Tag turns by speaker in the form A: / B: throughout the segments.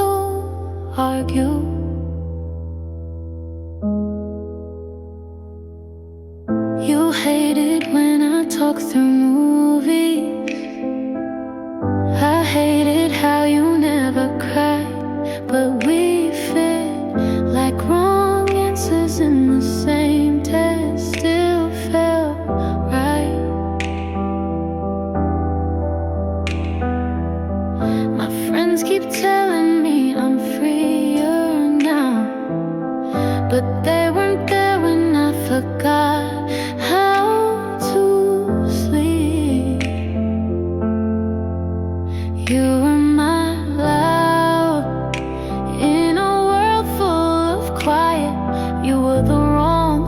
A: to argue. You hate it when I talk through movies. I hated how you never cry, but we fit like wrong answers in the same test. Still felt right. My friends keep telling me I'm freer now, but they weren't there when I forgot how to sleep. You were my loud in a world full of quiet. You were the wrong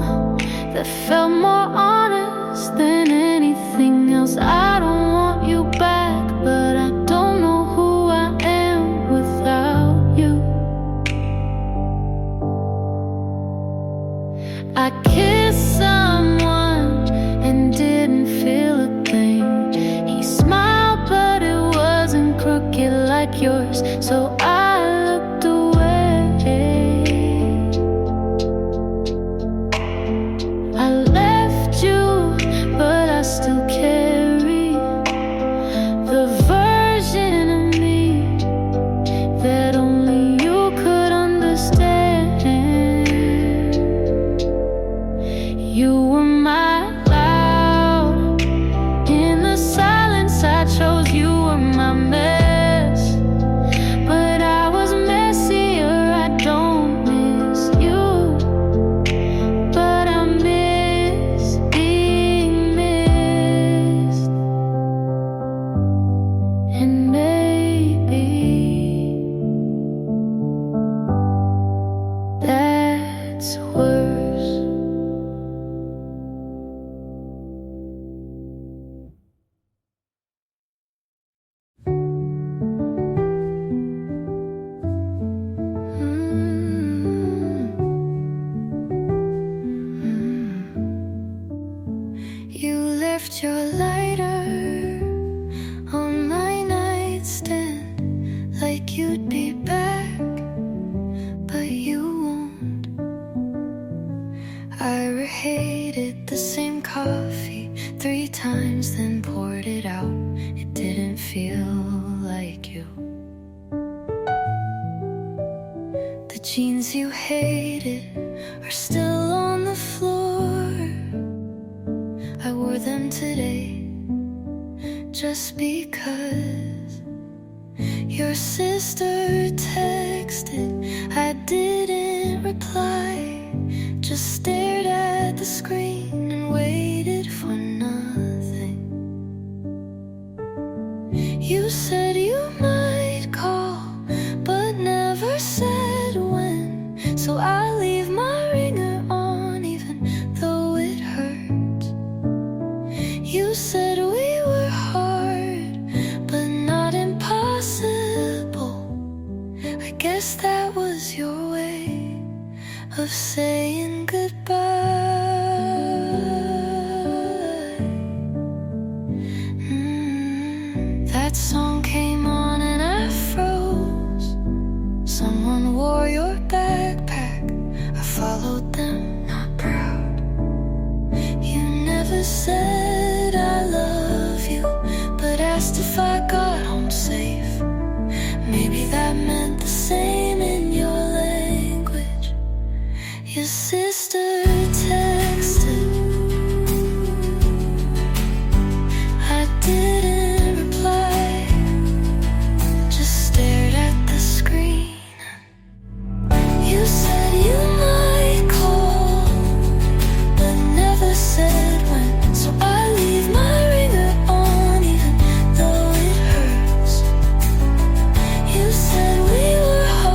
A: that felt more honest than anything else. I don't want you back, but I don't know who I am without you. I kissed someone and didn't feel a thing. He smiled, but it wasn't crooked like yours, so I looked away. I left you, but I still carry the version of me that only you could understand. You were my loud in the silence I chose. You were my mess, but I was messier. I don't miss you, but I miss being missed. And maybe that's worse. You left your lighter on my nightstand, like you'd be back, but you won't. I reheated the same coffee 3 times, then poured it out. It didn't feel like you. The jeans you hated are still on the floor. I wore them today just because your sister texted. I didn't reply, just stared at the screen and waited for nothing. You said you might call, but never said when, so I leave my ringer on even though it hurts. You said we were hard, but not impossible. I guess that was your way of saying goodbye. That song came on and I froze. Someone wore your backpack. I followed them, not proud. You never said I love you, but asked if I got home safe. Maybe that meant the same in your language. Your sister texted. I didn't reply, just stared at the screen. You said you might call, but never said when, so I leave my ringer on even though it hurts. You said we were hard,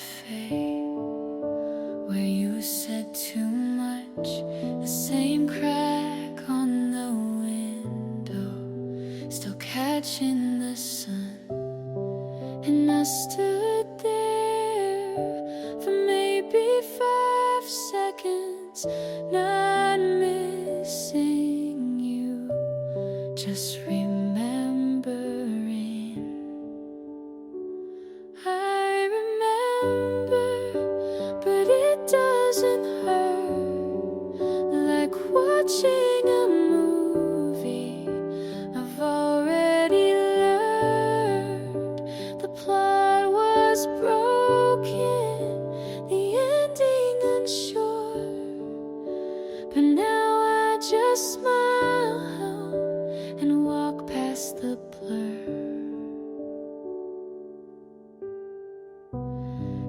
A: cafe where you said too much, the same crack on the window, still catching the sun. And I stood there for maybe 5 seconds, not missing you, just remembering. I remember, but it doesn't hurt like watching a movie. I've already learned the plot was broken, the ending unsure, but now I just smile and walk past the blur.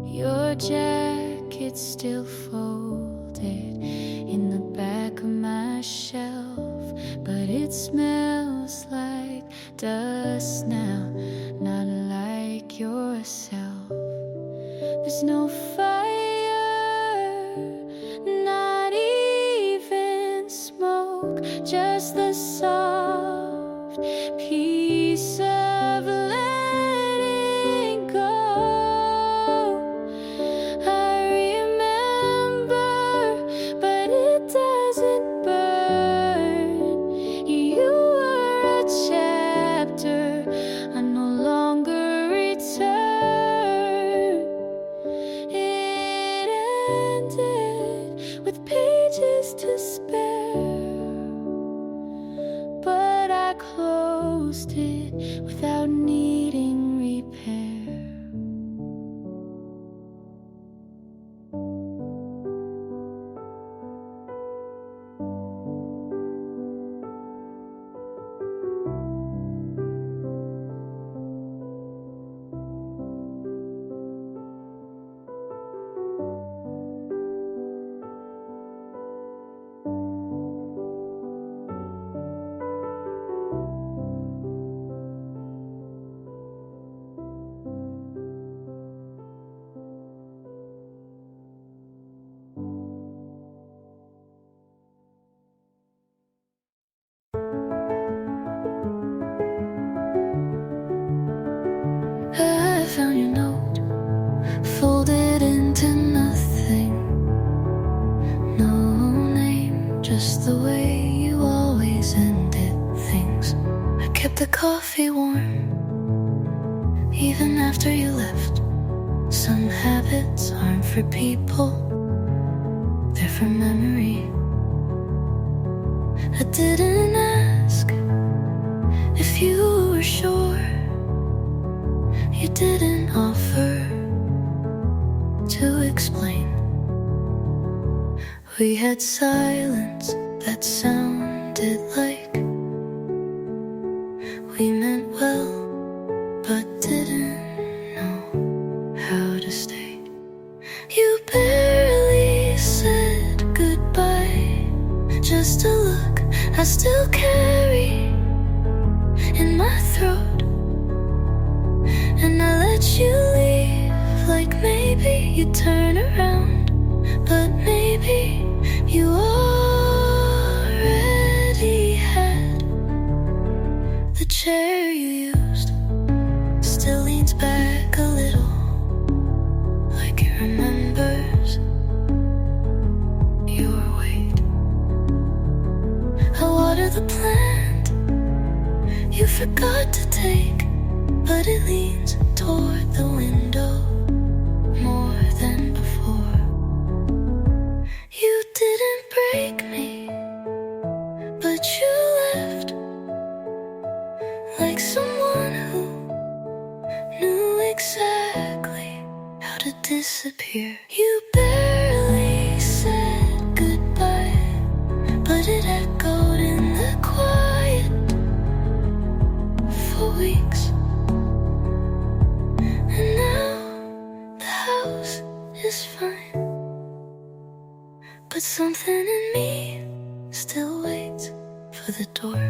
A: Your jacket's still folded in the back of my shelf, but it smells like dust now, not like yourself. There's no fire, not even smoke, just the soft peace of letting go. I remember, but it doesn't burn. You were a chapter I no longer return. It ended with pages to spare, but I closed it without needing repair. I found your note, folded into nothing. No name, just the way you always ended things. I kept the coffee warm, even after you left. Some habits aren't for people, they're for memory. I didn't ask if you were sure. You didn't offer to explain. We had silence that sounded like we meant well, but didn't know how to stay. You barely said goodbye, just a look I still carry in my throat. And I let you leave, like maybe you'd turn around, but maybe you already had. The chair you used still leans back a little, like it remembers your weight. I water the plant you forgot to take, but it leans toward the window more than before. You didn't break me, but you left like someone who knew exactly how to disappear. You barely said goodbye, but it echoed in the quiet for weeks. And now the house is fine, but something in me still waits for the door.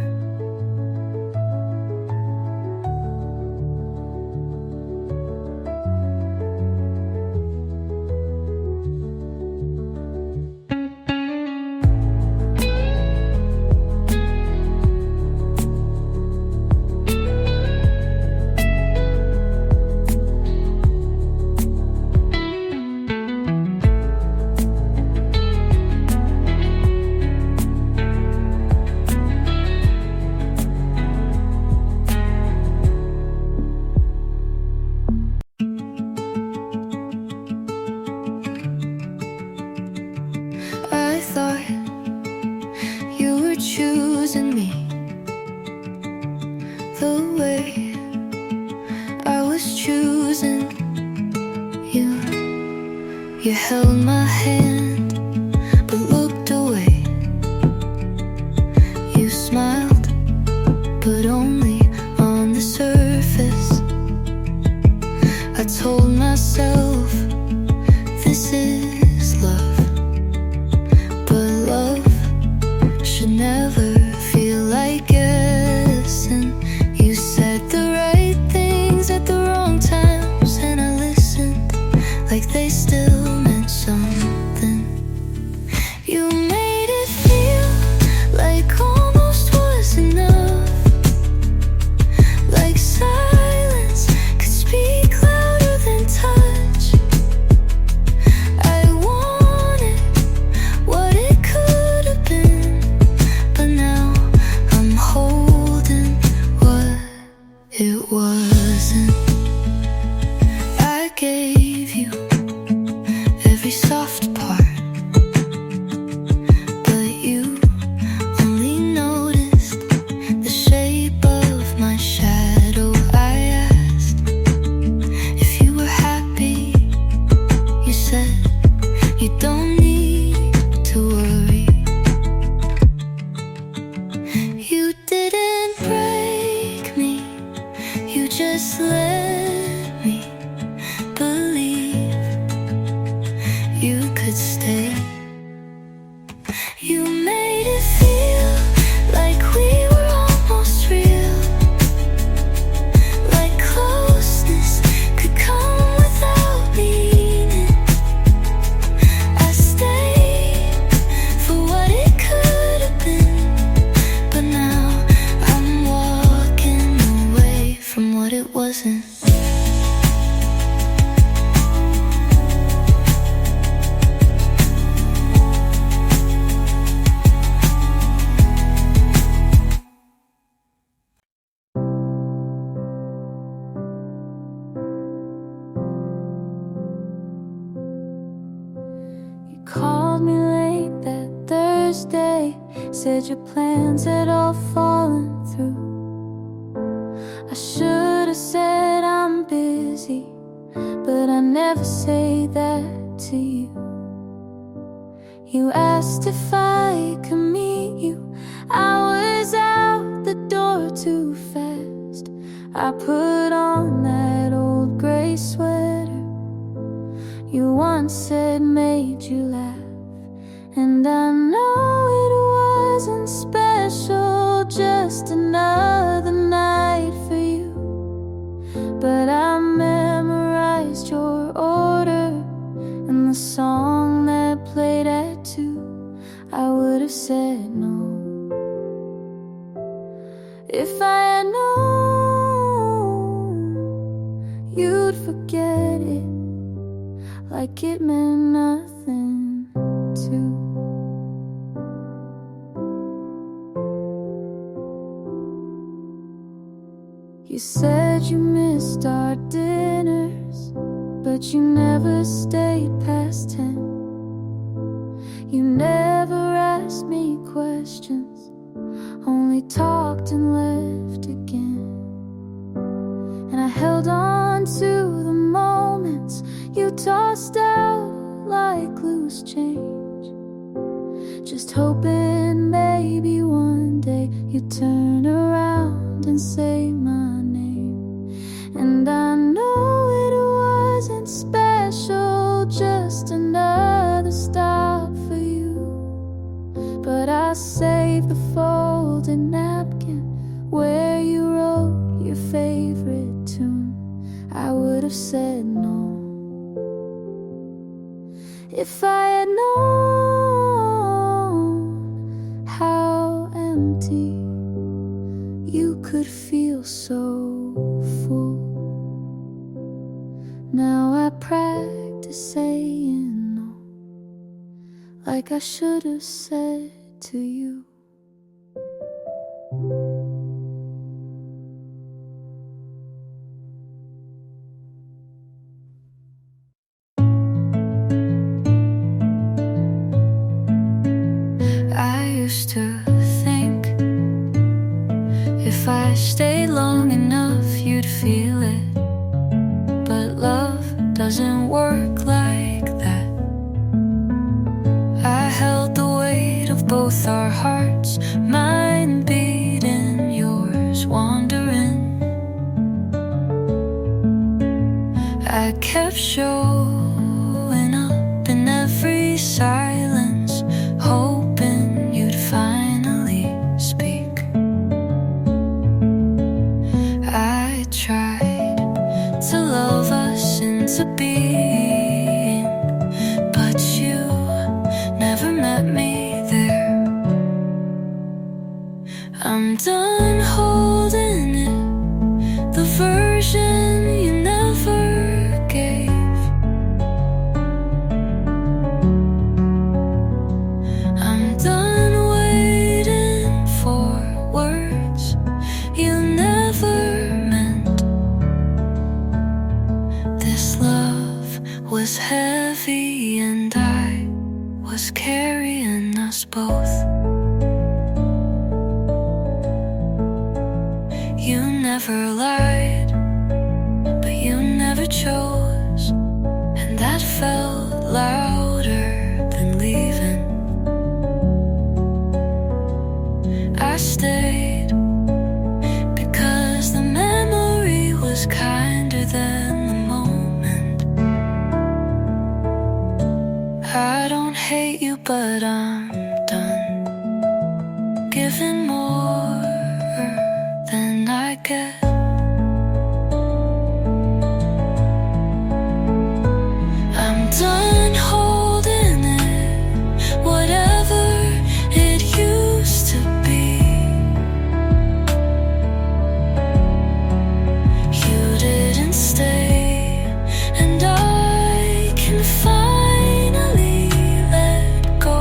A: You held my hand but looked away. You smiled, but only on the surface. I told myself this is love, but love should never feel like guessing. You said the right things at the wrong times, and I listened like they still meant something. You made it feel like almost was enough, like silence could speak louder than touch. I wanted what it could have been, but now I'm holding what it wasn't. I gave you every soft part, but you only noticed the shape of my shadow. I asked if you were happy. You said you don't need to worry. You didn't break me, you just let me believe you could stay. You made it feel like we were almost real, like closeness could come without meaning. I stayed for what it could have been, but now I'm walking away from what it wasn't.
B: You called me late that Thursday, said your plans had all fallen through. I should have said I'm busy, but I never say that to you. You asked if I could meet you, I was out the door too fast. I put on that old gray sweater you once said made you laugh, and I know it wasn't special, just another night for you. But I memorized your order and the song that played at 2. I would have said no if I had known you'd forget it like it meant nothing to. You said you missed our dinners, but you never stayed past 10. You never asked me questions, only talked and left again. And I held on to the moments you tossed out like loose change, just hoping maybe one day you'd turn around and say my name. And I know it wasn't special, just another stop for you. But I saved the folded napkin where you wrote your favorite tune. I would have said no if I had known how empty you could feel so full. Now I practice saying no, like I should have said to you.
A: I used to think if I stayed long enough you'd feel it, but love doesn't work like that. heavy, and I was carrying us both. You never lied, but you never chose, and that felt louder than leaving. I stayed because the memory was kinder than the moment. I don't hate you, but I'm done giving more than I get. I'm done holding it, whatever it used to be. You didn't stay, and I can finally let go.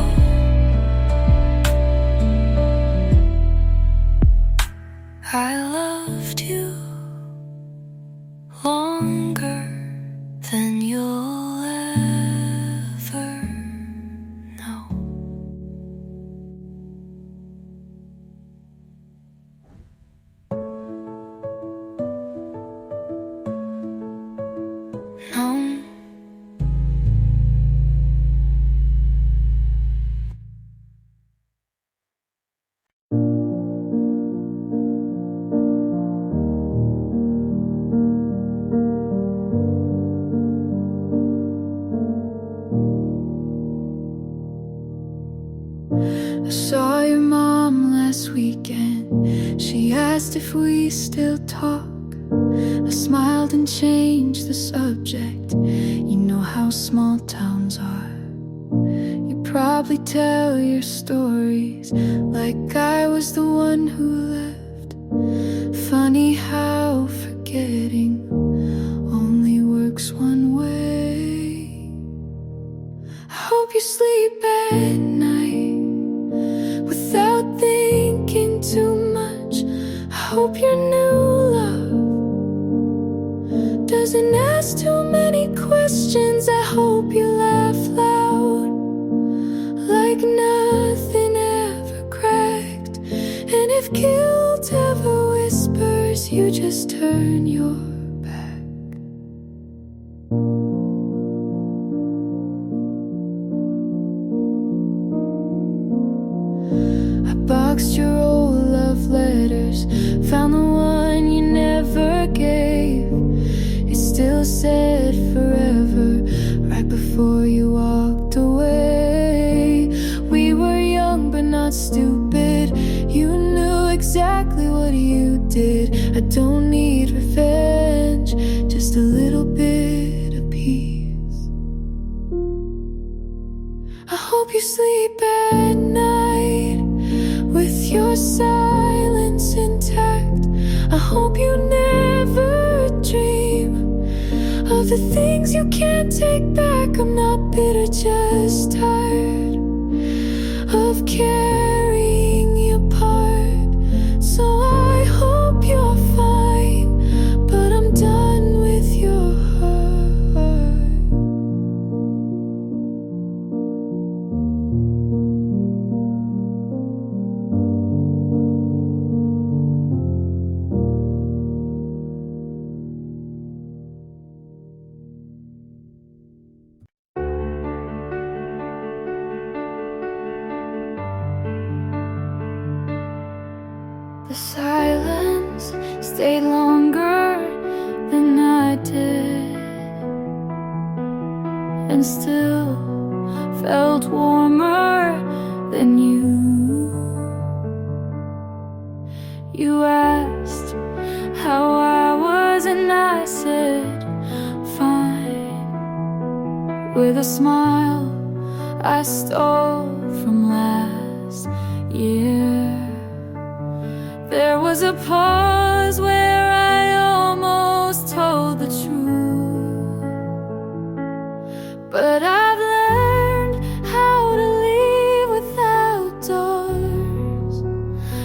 A: I loved you longer than you'll ever know. No.
B: I saw your mom last weekend. She asked if we still talk. I smiled and changed the subject. You know how small towns are. You probably tell your stories like I was the one who left. Funny how forgetting only works one way. I hope you sleep at night without thinking too much. I hope your new love doesn't ask too many questions. I hope you laugh loud like nothing ever cracked. And if guilt ever whispers, you just turn your back. I boxed your old love letters, found the one you never gave. It still said forever right before you walked away. We were young but not stupid. You knew exactly what you did. I don't need revenge, just a little bit of peace. I hope you sleep at night with your silence intact. I hope you never dream of the things you can't take back. I'm not bitter, just tired of carrying you apart. So I hope you're fine, but I'm done with your heart. The silence stayed longer than I did, and still felt warmer than you. You asked how I was, and I said fine, with a smile I stole from last year. There was a pause where I almost told the truth, but I've learned how to leave without doors.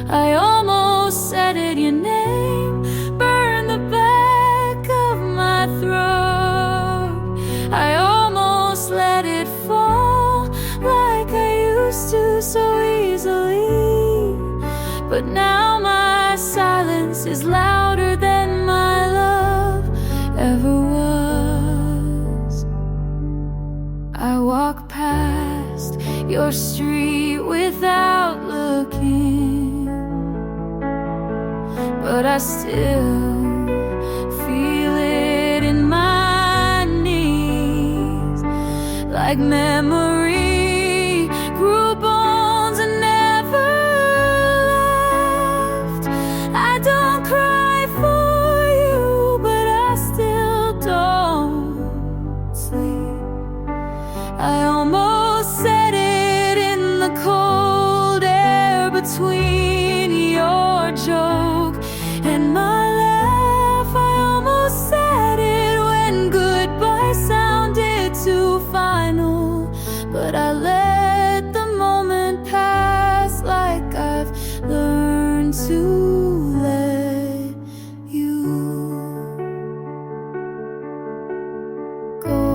B: I almost said it, your name burned the back of my throat. I almost I walk past your street without looking, but I still feel it in my knees, like memory grew bones and never left. I don't cry for you, but I still don't sleep. I almost said it in the cold air between your joke and my laugh. I almost said it when goodbye sounded too final, but I let the moment pass like I've learned to let you go.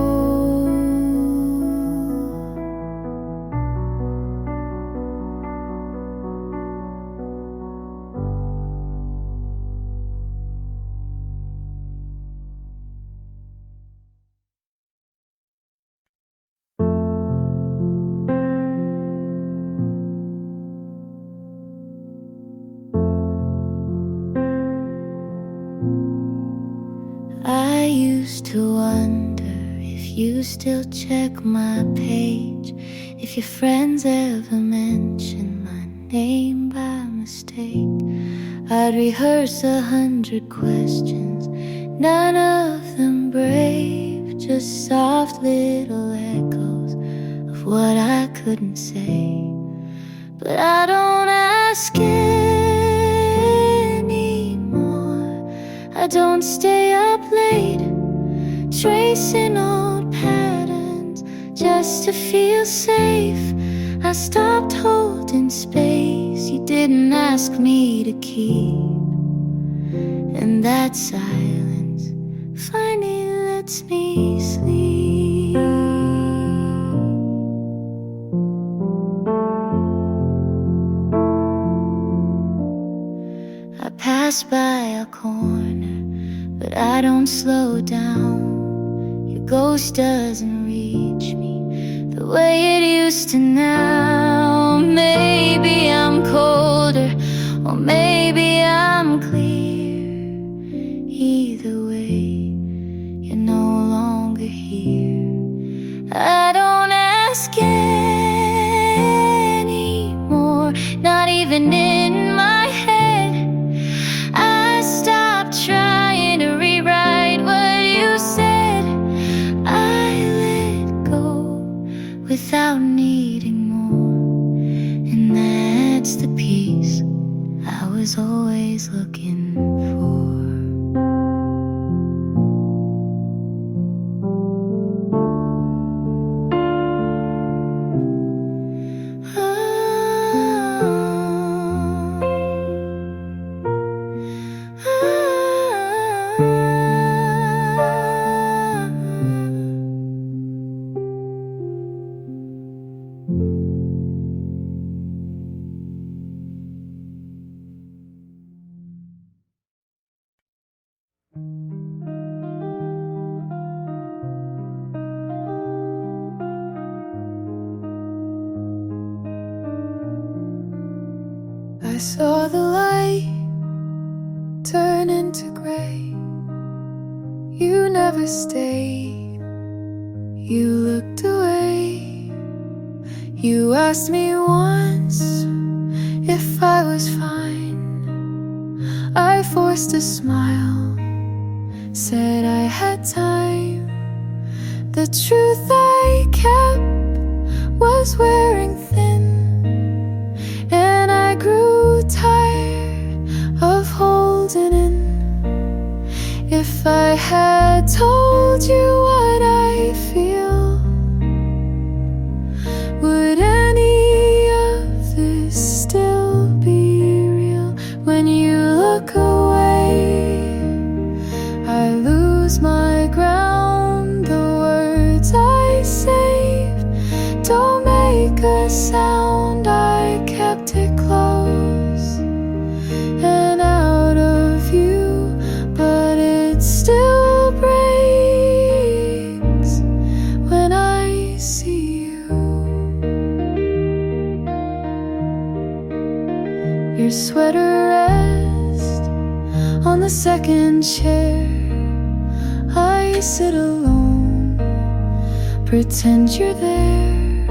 B: I used to wonder if you still check my page, if your friends ever mention my name by mistake. I'd rehearse 100 questions, none of them brave, just soft little echoes of what I couldn't say. But I don't ask anymore. I don't stay up late, tracing old patterns just to feel safe. I stopped holding space you didn't ask me to keep, and that silence finally lets me sleep. I pass by a corner, but I don't slow down. Your ghost doesn't reach me the way it used to now. Maybe I'm colder, or maybe I'm clear. Either way, you're no longer here. I don't ask anymore, not even in my head. I stopped trying to rewrite what you said. I let go without needing more, and that's the peace I was always looking for. I saw the light turn into gray. You never stayed, you looked away. You asked me once if I was fine. I forced a smile, said I had time. The truth I kept was wearing thin, and I grew tired of holding in. If I had told you what I feel, would any of this still be real? When you look away, I lose my ground. The words I saved don't make a sound. I kept it close and out of view, but it still breaks when I see Your sweater rests on the second chair. I sit alone, pretend you're there.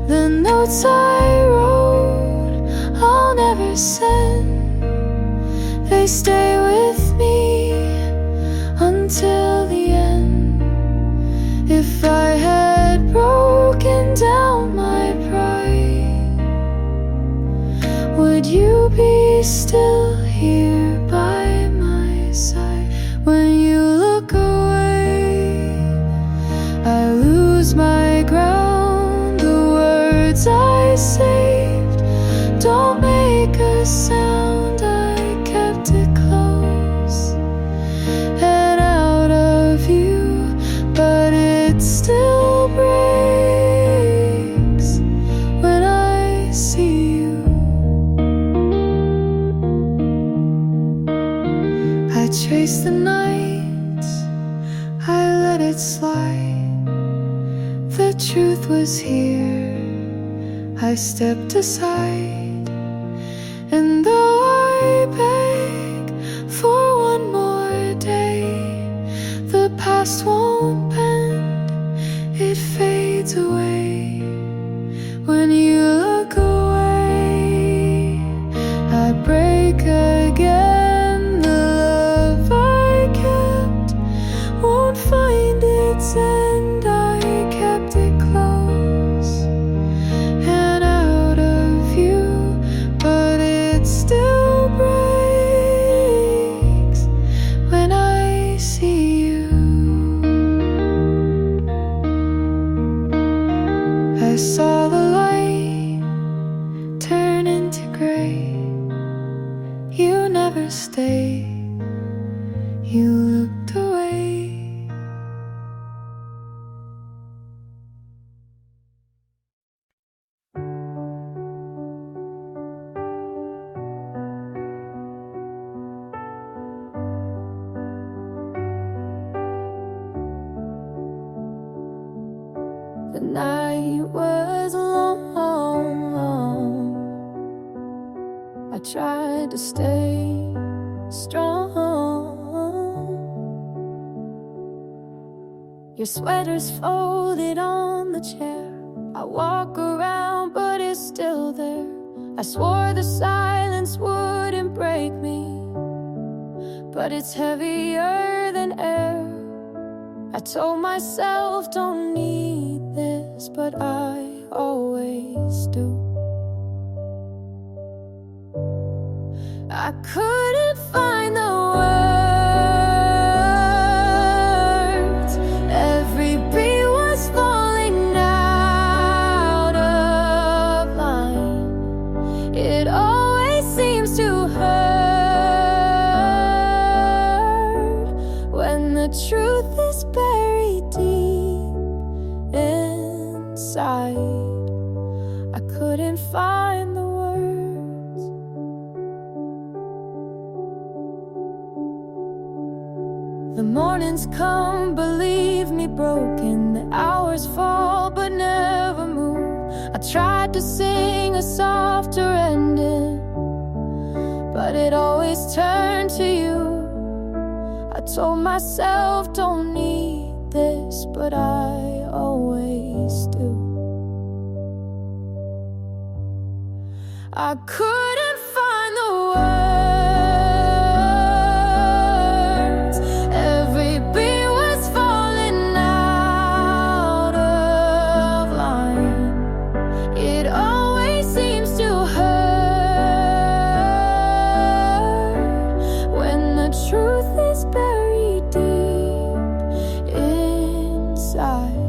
B: The notes I wrote, I'll never send. They stay with me until the end. If I had broken down my pride, would you be still here by my side? When you look away, I lose my ground. The words I saved don't make a sound. I kept it close and out of view, but it still breaks when I see you. I chase the nights, I let it slide. The truth was here, I stepped aside. And though I beg for one more day, the past won't bend, it fades away. When you look away, I break again. The love I kept won't find its end. I kept it close and out of view, but it still breaks when I see you. I saw the light turn into gray. You never stayed, you looked away. The night was long. I tried to stay strong. Your sweater's folded on the chair. I walk around, but it's still there. I swore the silence wouldn't break me, but it's heavier than air. I told myself don't need this, but I always do. I couldn't find the words. Every beat was falling out of line. It always seems to hurt when the truth is buried deep inside. I couldn't find the words. The mornings come, believe me, broken. The hours fall, but never move. I tried to sing a softer ending, but it always turned to you. I told myself don't need this, but I always do. I couldn't find the words. Every beat was falling out of line. It always seems to hurt when the truth is buried deep inside.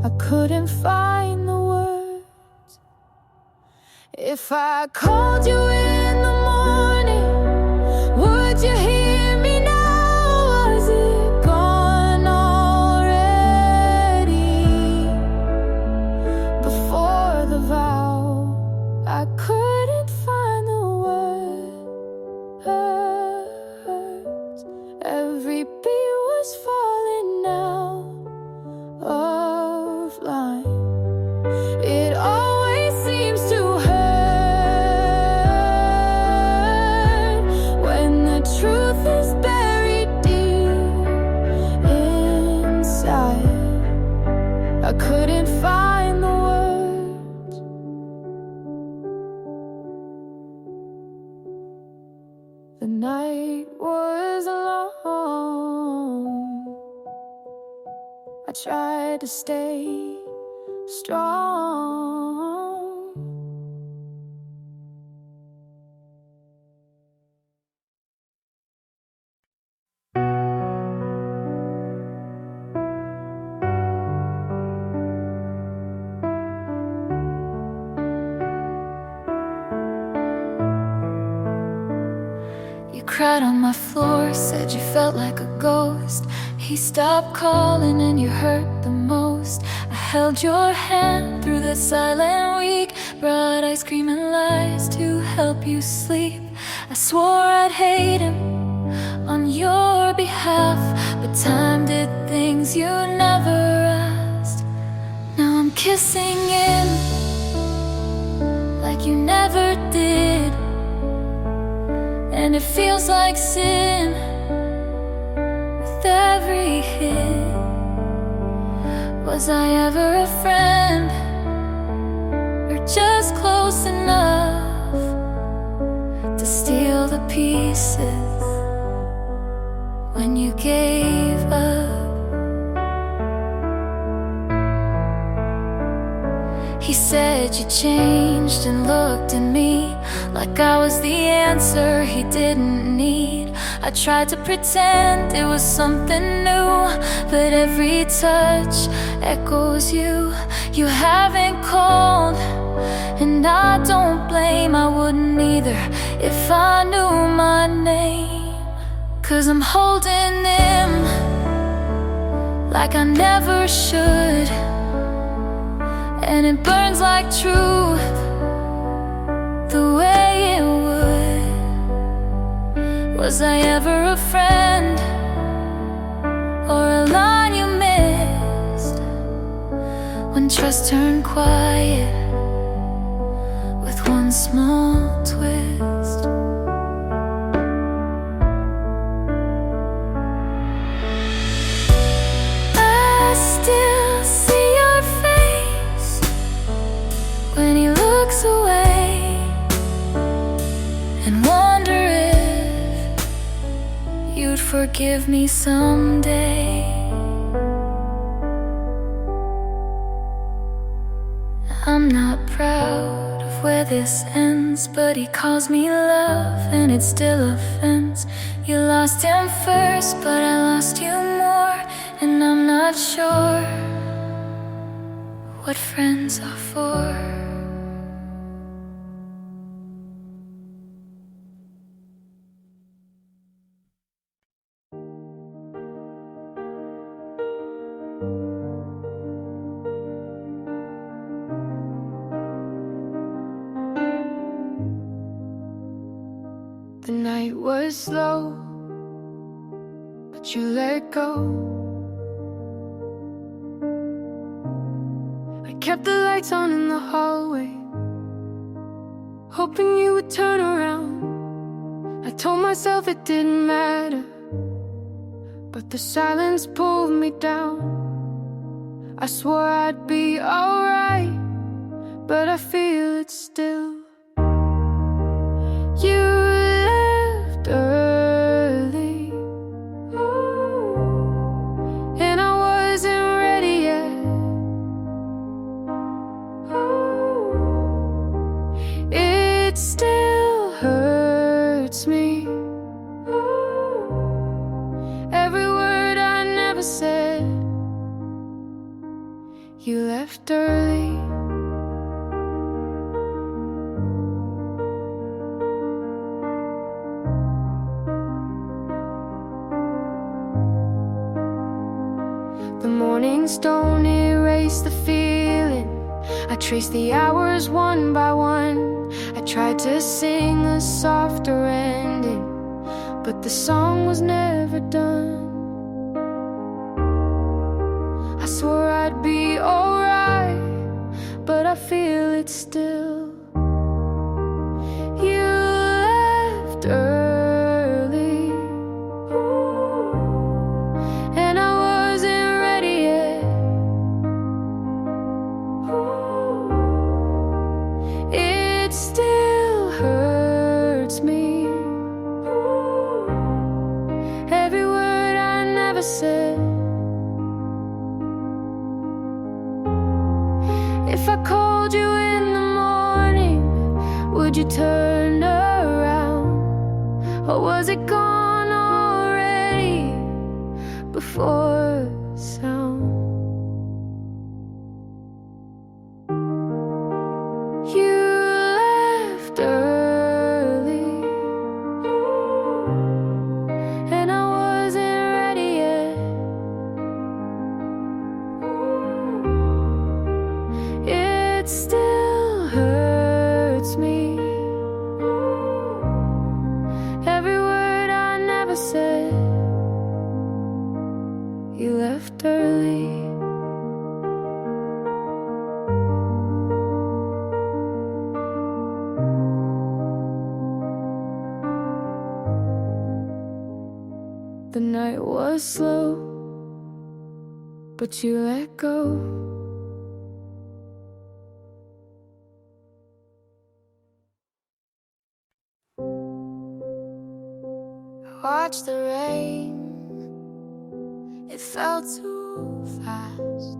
B: I couldn't find the words. If I called you in the morning, would you hear me now? Was it gone already? Before the vow, I couldn't find the words. Every beat was falling out of line. It always seems to hurt couldn't find the words. The night was long. I tried to stay strong.
A: You cried on my floor, said you felt like a ghost. He stopped calling and you hurt the most. I held your hand through the silent week, brought ice cream and lies to help you sleep. I swore I'd hate him on your behalf, but time did things you never asked. Now I'm kissing him like you never did, and it feels like sin with every hit. Was I ever a friend, or just close enough to steal the pieces when you gave up? He said you changed and looked at me like I was the answer he didn't need. I tried to pretend it was something new, but every touch echoes you. You haven't called, and I don't blame. I wouldn't either if I knew my name. 'Cause I'm holding him like I never should, and it burns like truth the way it would. Was I ever a friend, or a line you missed when trust turned quiet with one small twist? I still see your face when he looks away, and wonder if you'd forgive me someday. I'm not proud of where this ends, but he calls me love, and it's still offense. You lost him first, but I lost you more, and I'm not sure what friends are for.
B: The night was slow, but you let go. I kept the lights on in the hallway, hoping you would turn around. I told myself it didn't matter, but the silence pulled me down. I swore I'd be alright, but I feel it still. You left early, and I wasn't ready yet. It still hurts me, every word I never said. You left early. The mornings don't erase the feeling. I trace the hours one by one. I tried to sing a softer ending, but the song was never done. I swore I'd be alright, but I feel it still. You left early, and I wasn't ready yet. If I called you in the morning, would you turn around? Or was it gone already before sound? You left early, and I wasn't ready yet. It still hurts me, every word I never said. You left early. The night was slow, but you let go. I watched the rain, it fell too fast.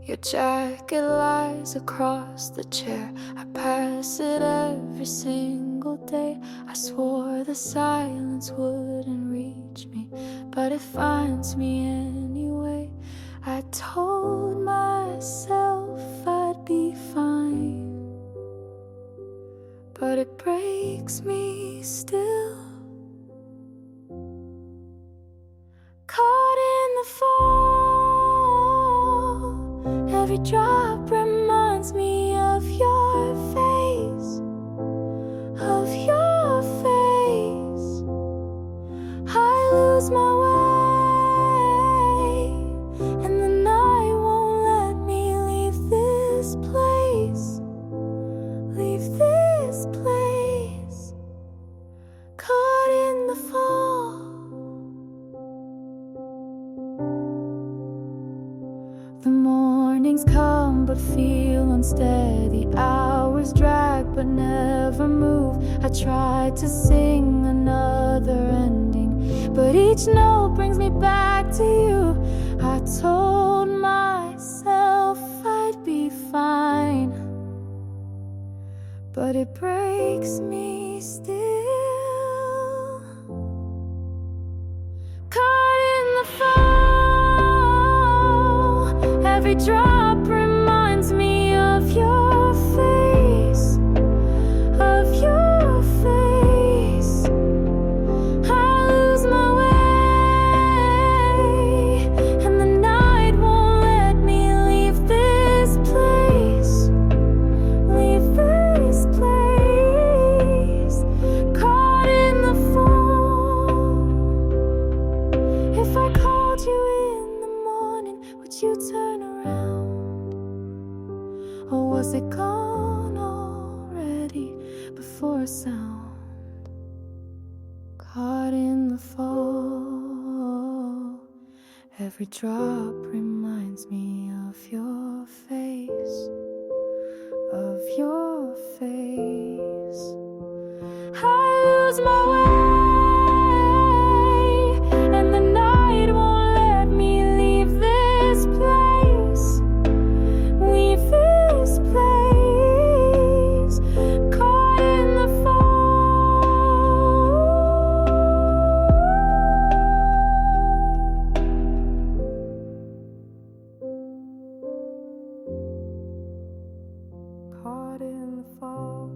B: Your jacket lies across the chair. I pass it every single day. I swore the silence wouldn't reach me, but it finds me anyway. I told myself I'd be fine, but it breaks me still. Caught in the fall, every drop reminds me of your face, of your face. I lose my way, and the night won't let me leave this place, leave this place. Caught in the fall. The mornings come but feel unsteady. Hours drag but never move. I try to sing another ending, but each note brings me back to you. I told myself I'd be fine, but it breaks me still. Caught in the fall, every drop reminds me of your face, of your face. I lose my way, and the night won't let me leave this place, leave this place. Caught in the fall. If I called you in the morning, would you turn around? Or was it gone already before a sound? Caught in the fall, every drop reminds me of your face, of your face. I lose my way, and the night won't let me leave this place, leave this place. Caught in the fall, caught in the fall.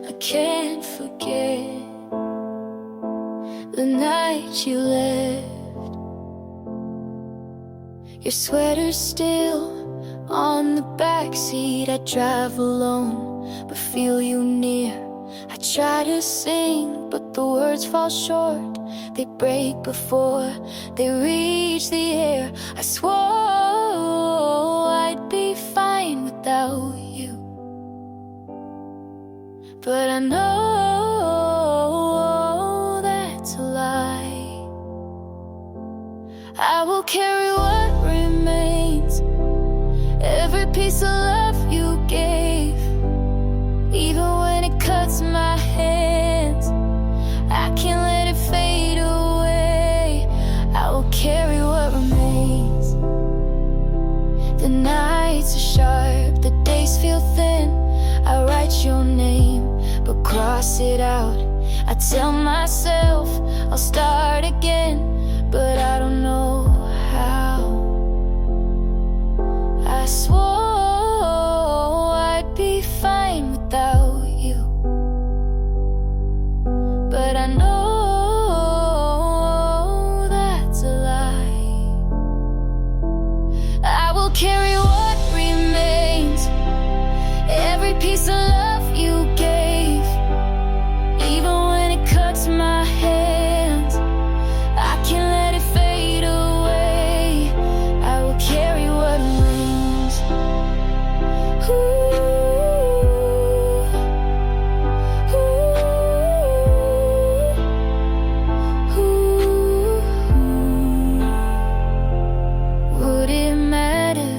B: I can't forget the night you left. Your sweater's still on the backseat. I drive alone, but feel you near. I try to sing, but the words fall short. They break before they reach the air. I swore I'd be fine without you, but I know that
A: I will carry what remains, every piece of love you gave. Even when it cuts my hands, I can't let it fade away. I will carry what remains. The nights are sharp, the days feel thin. I write your name, but cross it out. I tell myself I'll start again, but I don't know how. I swore I'd be fine without you, but I know that's a lie. I will carry what remains, every piece of love you gave. Even when it cuts my hands, I can't let it fade away. I will carry what remains. Ooh, ooh, ooh. Would it matter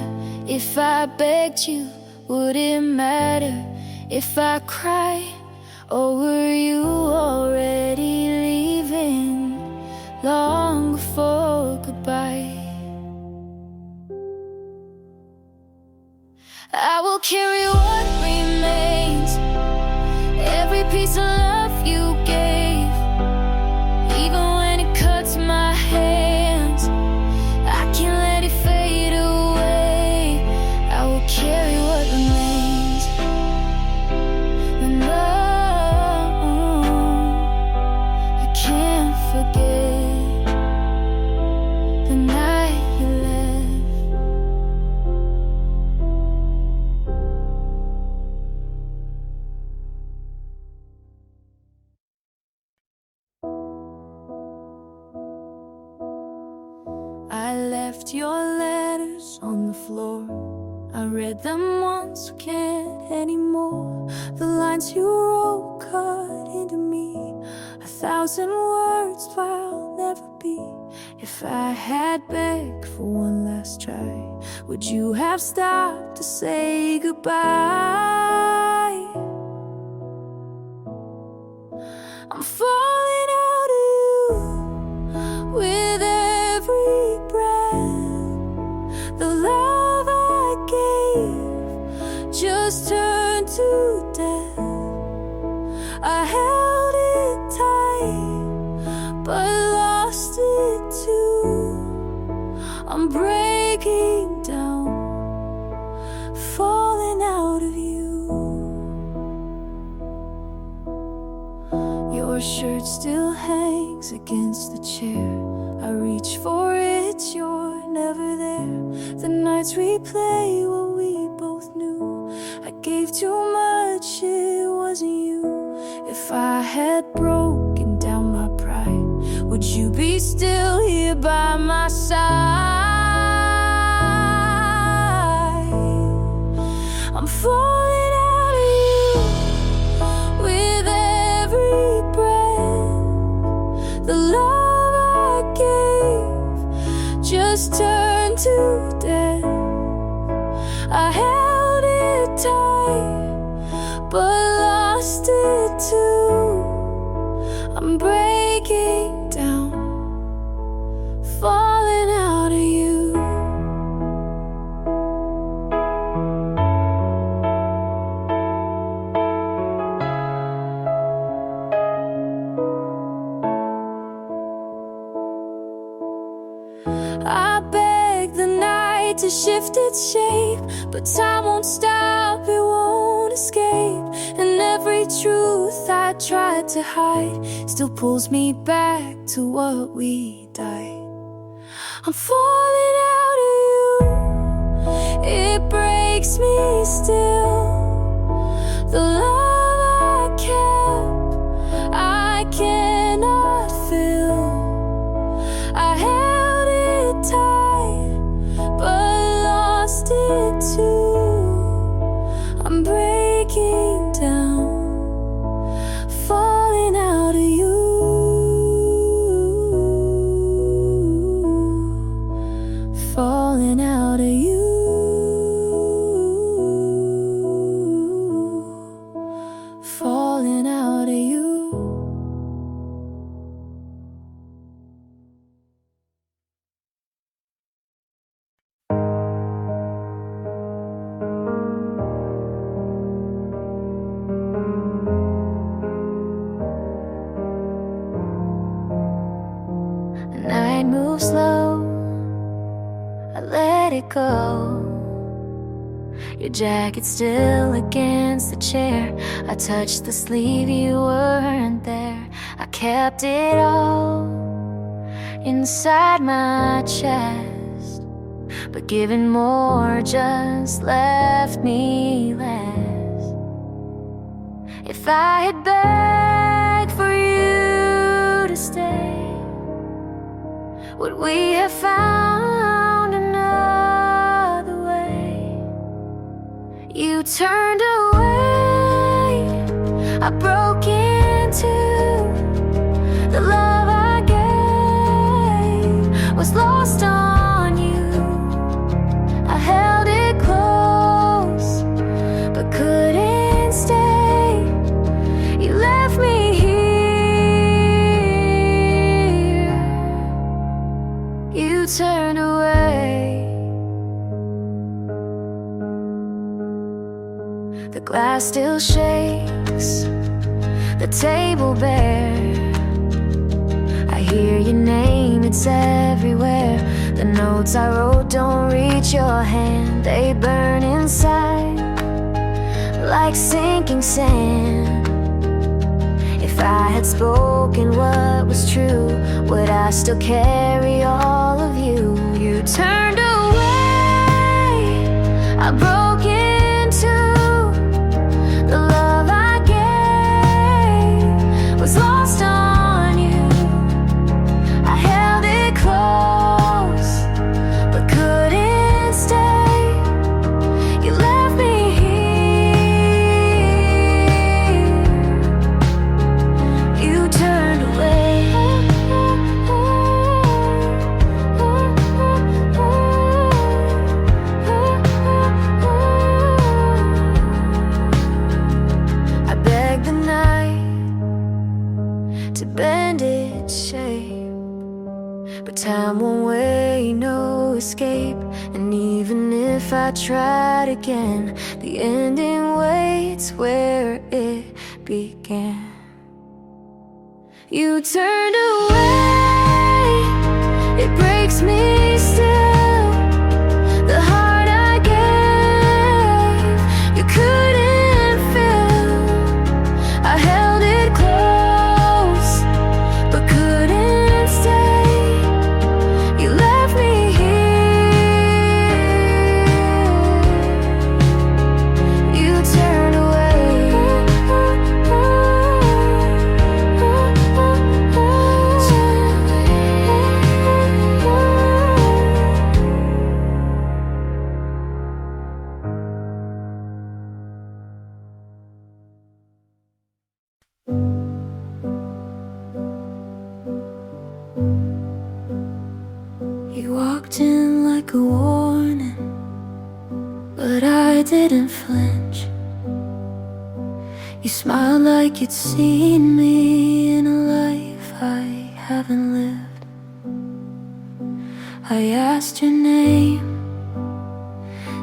A: if I begged you? Would it matter if I cried? Or were you already leaving long before goodbye? I will carry what remains, every piece of love you gave. Even when it cuts my hands, I can't let it fade away. I will carry what remains. And I can't forget the night you left. I left your letters on the floor. I read them once, can't anymore. The lines you wrote cut into me. 1,000 words I'll never be. If I had begged for one last try, would you have stopped to say goodbye? I'm falling out of you with every breath. The love I gave just turned to death. I held it tight, but lost it too. I'm breaking down, falling out of you. Your shirt still hangs against the chair. I reach for it, you're never there. The nights replay what we both knew. I gave too much, it wasn't you. If I had broken down my pride, would you be still here by my side? I'm falling out of you with every breath. The love I gave just turned to death. I held it tight, but lost it too. I'm breaking down, falling out of you. I beg the night to shift its shape, but time won't stop, it won't escape. And every truth I tried to hide still pulls me back to what we died. I'm falling out of you, it breaks me still. The love I kept, I cannot feel. I held it tight, but lost it too. I'm breaking down, falling out of you.
B: night moves slow, I let it go. Your jacket still against the chair. I touched the sleeve, you weren't there. I kept it all inside my chest, but giving more just left me less. If I had begged for you to stay, would we have found another way? You turned away, I broke into the love I gave, was lost on you. I held it close, but couldn't stay. You left me here. You turned away. The glass still shakes, the table bare. I hear your name, it's everywhere. The notes I wrote don't reach your hand. They burn inside like sinking sand. If I had spoken what was true, would I still carry all of you? You turned away, I broke into the love I gave, was lost on you. I held it close, but couldn't stay. You left me here. You turned away. I begged the night to bend its shape, but time won't wait, no escape. And even if I tried again, the ending waits where it began. You turned away, it breaks me still. The heart I gave, you couldn't fill. I held it close, but couldn't stay. You left me here. You turned away. You walked in like a warning, but I didn't flinch. You smiled like you'd seen me in a life I haven't lived. I asked your name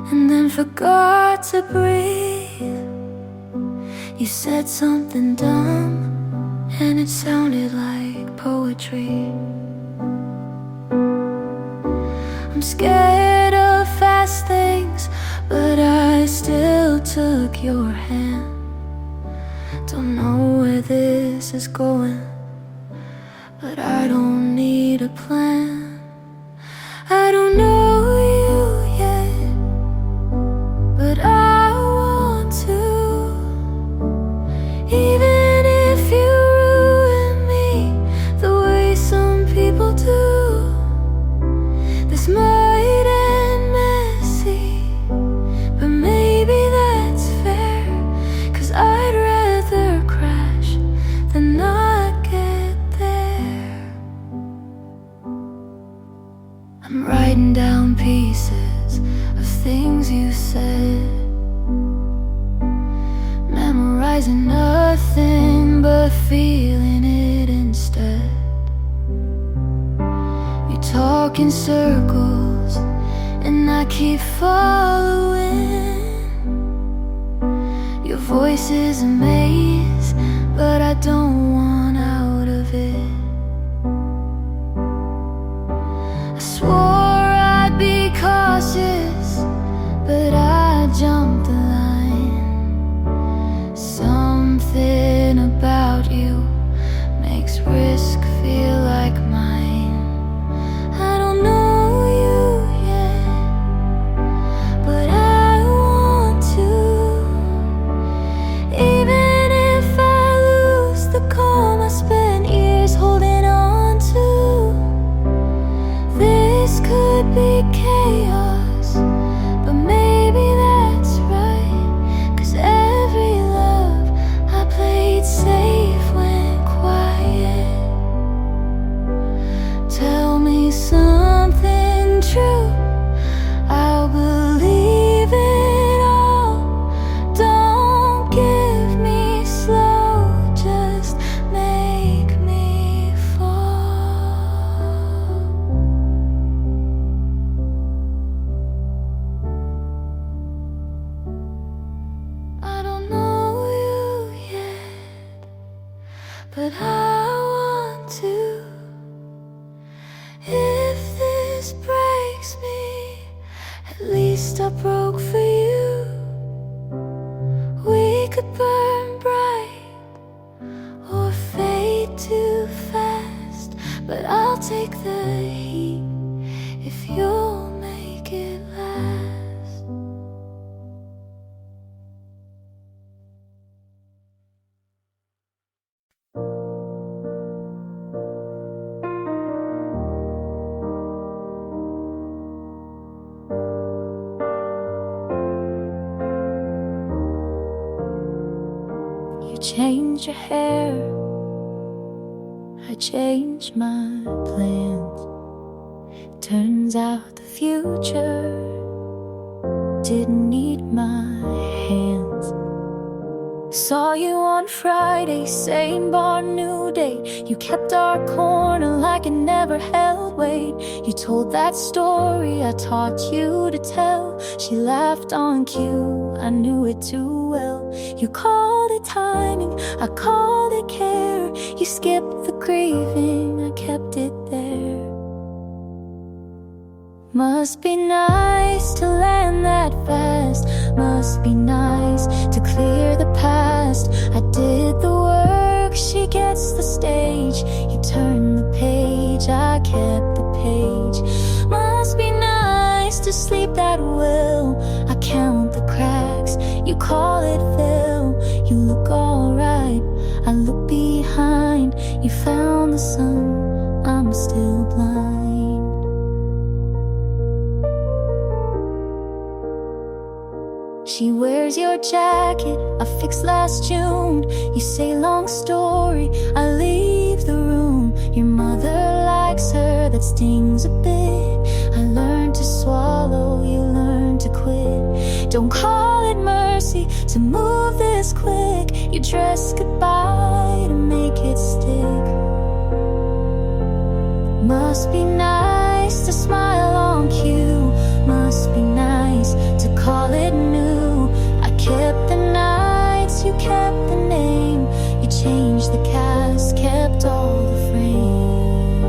B: and then forgot to breathe. You said something dumb and it sounded like poetry. I'm scared of fast things, but I still took your hand. Don't know where this is going, but I don't need a plan. I don't know you yet, but I want to. Even if you ruin me the way some people do. This might end messy, but maybe that's fair. 'Cause I'd rather crash than not get there. I'm writing down pieces of things you said, memorizing nothing but feeling it instead. You talk in circles and I keep following. Your voice is a maze, but I don't want out of it.
A: least I broke for you. We could burn bright or fade too fast, but I'll take the heat if you'll make it last. You change your hair, I change my plans. Turns out the future didn't need my hands. Saw you on Friday, same bar, new day. You kept our corner like it never held weight. You told that story I taught you to tell. She laughed on cue, I knew it too well. You called it timing, I called it care. You skipped the grieving, I kept it there. Must be nice to land that fast. Must be nice to clear the past. I did the work, she gets the stage. You turn the page, I kept the page. Must be nice to sleep that well. I count the cracks, you call it fill. You look alright, I look behind. You found the sun, I'm still blind. She wears your jacket, I fixed last June. You say long story, I leave the room. Your mother likes her, that stings a bit. I learned to swallow, you learned to quit. Don't call it mercy to move this quick. You dress goodbye to make it stick. Must be nice to smile on cue. Must be nice to call it new. I kept the nights, you kept the name. You changed the cast, kept all the frame.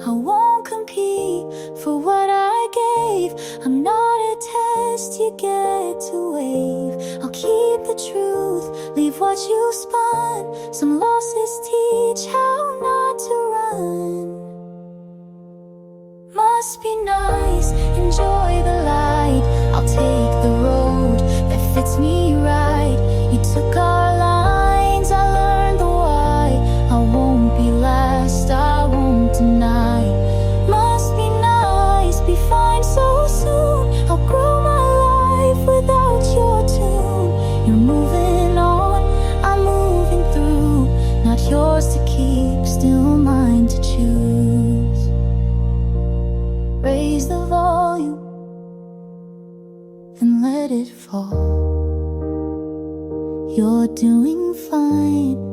A: I won't compete for what I gave. I'm not a test you get to wave. I'll keep the truth, leave what you spun. Some losses teach how not to run. Must be nice, enjoy the light. I'll take the road that fits me right. You took our lines, I learned the why. I won't be last, I won't deny. Must be nice, be fine so soon. I'll grow my life without your tune. You're moving on, I'm moving through. Not yours to keep, still mine to choose. Raise the volume and let it fall. You're doing fine.